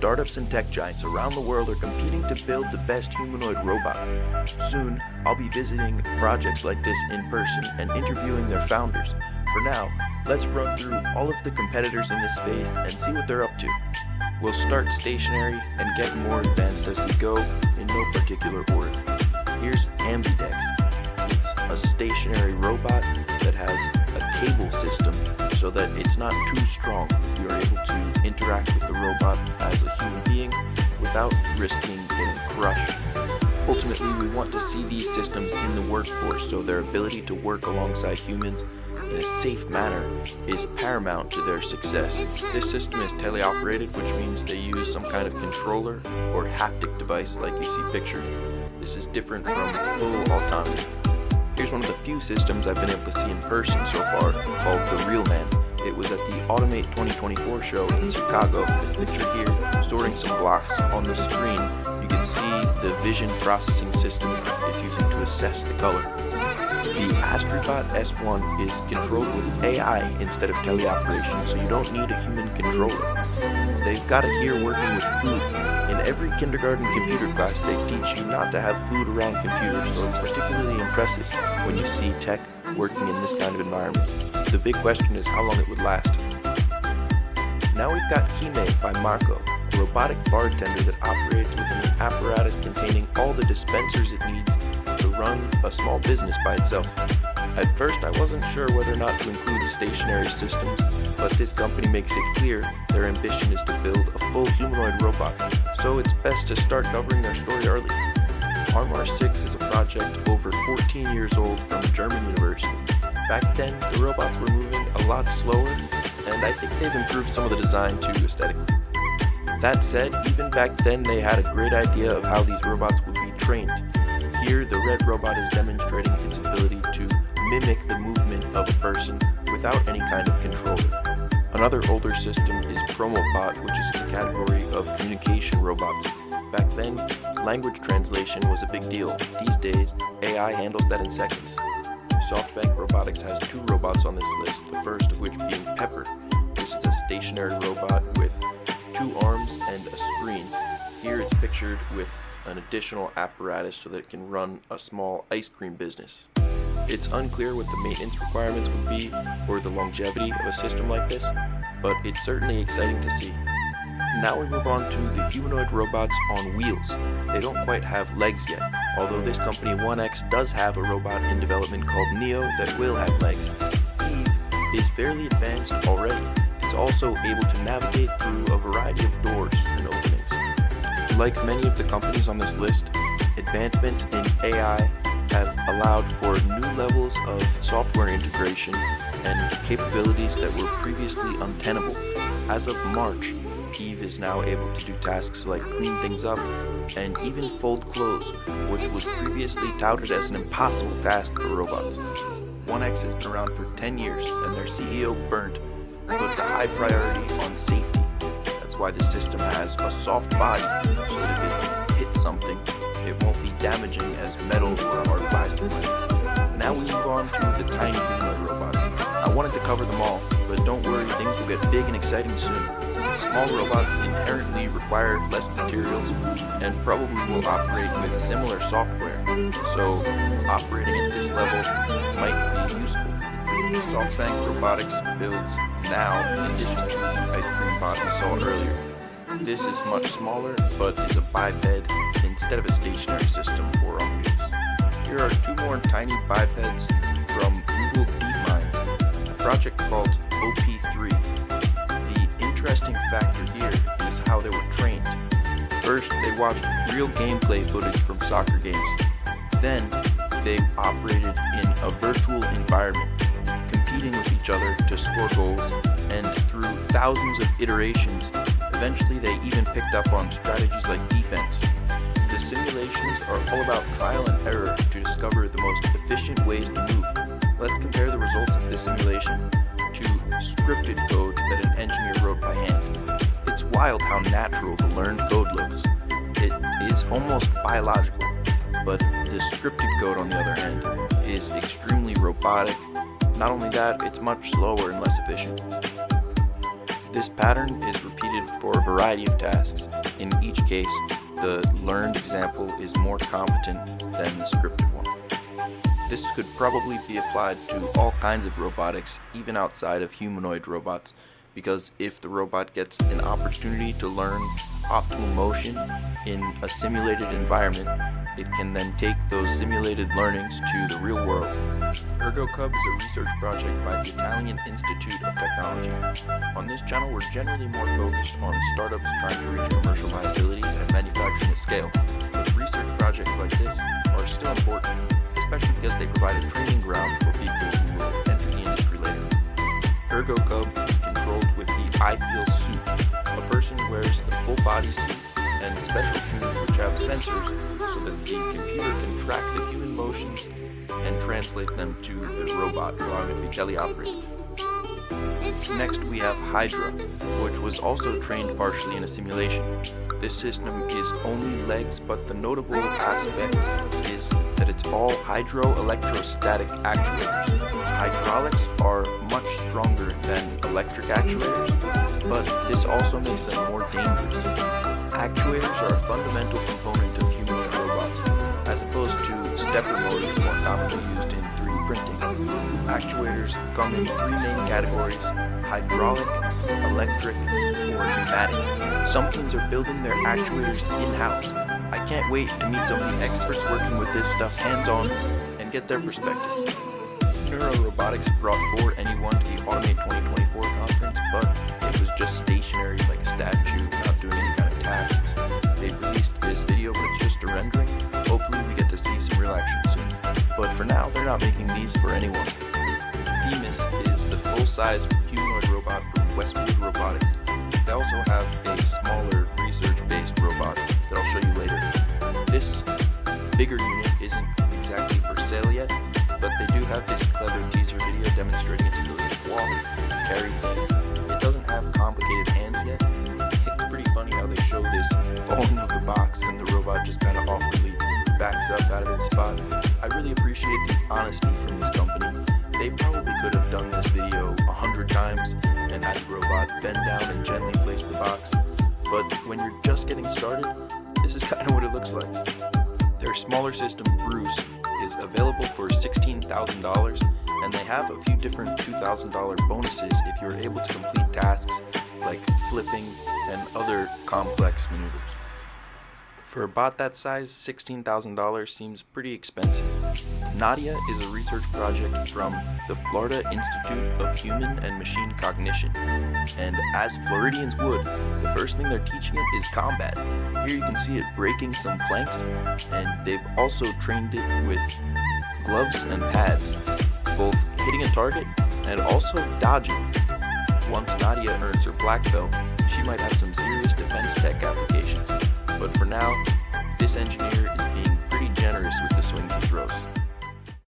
Startups and tech giants around the world are competing to build the best humanoid robot. Soon, I'll be visiting projects like this in person and interviewing their founders. For now, let's run through all of the competitors in this space and see what they're up to. We'll start stationary and get more advanced as we go in no particular order. Here's Ambidex. It's a stationary robot that has a cable system so that it's not too strong. You are able to interact with the robot as a human being without risking getting crushed. Ultimately, we want to see these systems in the workforce, so their ability to work alongside humans in a safe manner is paramount to their success. This system is teleoperated, which means they use some kind of controller or haptic device like you see pictured. This is different from full autonomy. Here's one of the few systems I've been able to see in person so far, called the Real Man. It was at the Automate 2024 show in Chicago. It's pictured here, sorting some blocks. On the screen, you can see the vision processing system it's using to assess the color. The Astrobot S1 is controlled with AI instead of teleoperation, so you don't need a human controller. They've got it here working with food. In every kindergarten computer class, they teach you not to have food around computers, so it's particularly impressive when you see tech working in this kind of environment. The big question is how long it would last. Now we've got Hime by Mako, a robotic bartender that operates within an apparatus containing all the dispensers it needs to run a small business by itself. At first, I wasn't sure whether or not to include stationary systems, but this company makes it clear their ambition is to build a full humanoid robot, so it's best to start covering their story early. Armor 6 is a project over 14 years old from a German university. Back then, the robots were moving a lot slower, and I think they've improved some of the design too aesthetically. That said, even back then they had a great idea of how these robots would be trained. Here, the red robot is demonstrating its ability to mimic the movement of a person without any kind of controller. Another older system is Promobot, which is in the category of communication robots. Back then, language translation was a big deal. These days, AI handles that in seconds. SoftBank Robotics has two robots on this list, the first of which being Pepper. This is a stationary robot with 2 arms and a screen. Here it's pictured with an additional apparatus so that it can run a small ice cream business. It's unclear what the maintenance requirements would be or the longevity of a system like this, but it's certainly exciting to see. Now we move on to the humanoid robots on wheels. They don't quite have legs yet, although this company 1X does have a robot in development called Neo that will have legs. Eve is fairly advanced already. It's also able to navigate through a variety of doors and openings. Like many of the companies on this list, advancements in AI have allowed for new levels of software integration and capabilities that were previously untenable. As of March, Eve is now able to do tasks like clean things up and even fold clothes, which was previously touted as an impossible task for robots. 1X has been around for 10 years, and their CEO, Bernd, puts a high priority on safety. That's why the system has a soft body, so that if it hits something, it won't be damaging as metal or a hard plastic might. Now we move on to the tiny humanoid robots. I wanted to cover them all, but don't worry, things will get big and exciting soon. Small robots inherently require less materials and probably will operate with similar software, so operating at this level might be useful. SoftBank Robotics builds now in addition to the ice cream bot we saw earlier. This is much smaller, but is a biped instead of a stationary system for on wheels. Here are 2 more tiny bipeds from Google DeepMind, a project called OP3. The interesting factor here is how they were trained. First, they watched real gameplay footage from soccer games. Then, they operated in a virtual environment, competing with each other to score goals, and through thousands of iterations, eventually they even picked up on strategies like defense. The simulations are all about trial and error to discover the most efficient ways to move. Let's compare the results of this simulation to scripted code that an engineer wrote by hand. It's wild how natural the learned code looks. It is almost biological, but the scripted code on the other hand is extremely robotic. Not only that, it's much slower and less efficient. This pattern is repeated for a variety of tasks. In each case, the learned example is more competent than the scripted one. This could probably be applied to all kinds of robotics, even outside of humanoid robots, because if the robot gets an opportunity to learn optimal motion in a simulated environment, it can then take those simulated learnings to the real world. ErgoCub is a research project by the Italian Institute of Technology. On this channel, we're generally more focused on startups trying to reach commercial viability and manufacturing at scale, but research projects like this are still important, especially because they provide a training ground for people who will enter the industry later. ErgoCub is controlled with the I Feel suit. A person wears the full body suit and special shoes which have sensors so that the computer can track the human motions and translate them to the robot, allowing it to be teleoperated. Next we have Hydra, which was also trained partially in a simulation. This system is only legs, but the notable aspect is that it's all hydroelectrostatic actuators. Hydraulics are much stronger than electric actuators, but this also makes them more dangerous. Actuators are a fundamental component of humanoid robots, as opposed to stepper motors more commonly used in 3D printing. Actuators come in three main categories: hydraulic, electric, or pneumatic. Some teams are building their actuators in-house. I can't wait to meet some of the experts working with this stuff hands-on and get their perspective. Neuro Robotics brought forward anyone to the Automate 2024 conference, but it was just stationary like a statue, not doing any kind of tasks. They released this video, but it's just a rendering. Hopefully we get to see some real action soon. But for now, they're not making these for anyone. Themis is the full-size humanoid robot from Westwood Robotics. They also have a smaller research-based robot that I'll show you later. This bigger unit isn't exactly for sale yet, but they do have this clever teaser video demonstrating its ability to walk, carry things. It doesn't have complicated hands yet. It's pretty funny how they show this falling of the box and the robot just kind of awkwardly backs up out of its spot. I really appreciate the honesty from this company. They probably could have done this video 100 times and had the robot bend down and gently place the box, but when you're just getting started, this is kind of what it looks like. Their smaller system, Bruce, is available for $16,000, and they have a few different $2,000 bonuses if you're able to complete tasks like flipping and other complex maneuvers. For a bot that size, $16,000 seems pretty expensive. Nadia is a research project from the Florida Institute of Human and Machine Cognition, and as Floridians would, the first thing they're teaching it is combat. Here you can see it breaking some planks, and they've also trained it with gloves and pads, both hitting a target and also dodging. Once Nadia earns her black belt, she might have some serious defense tech applications, but for now, this engineer is being pretty generous with the swings and throws.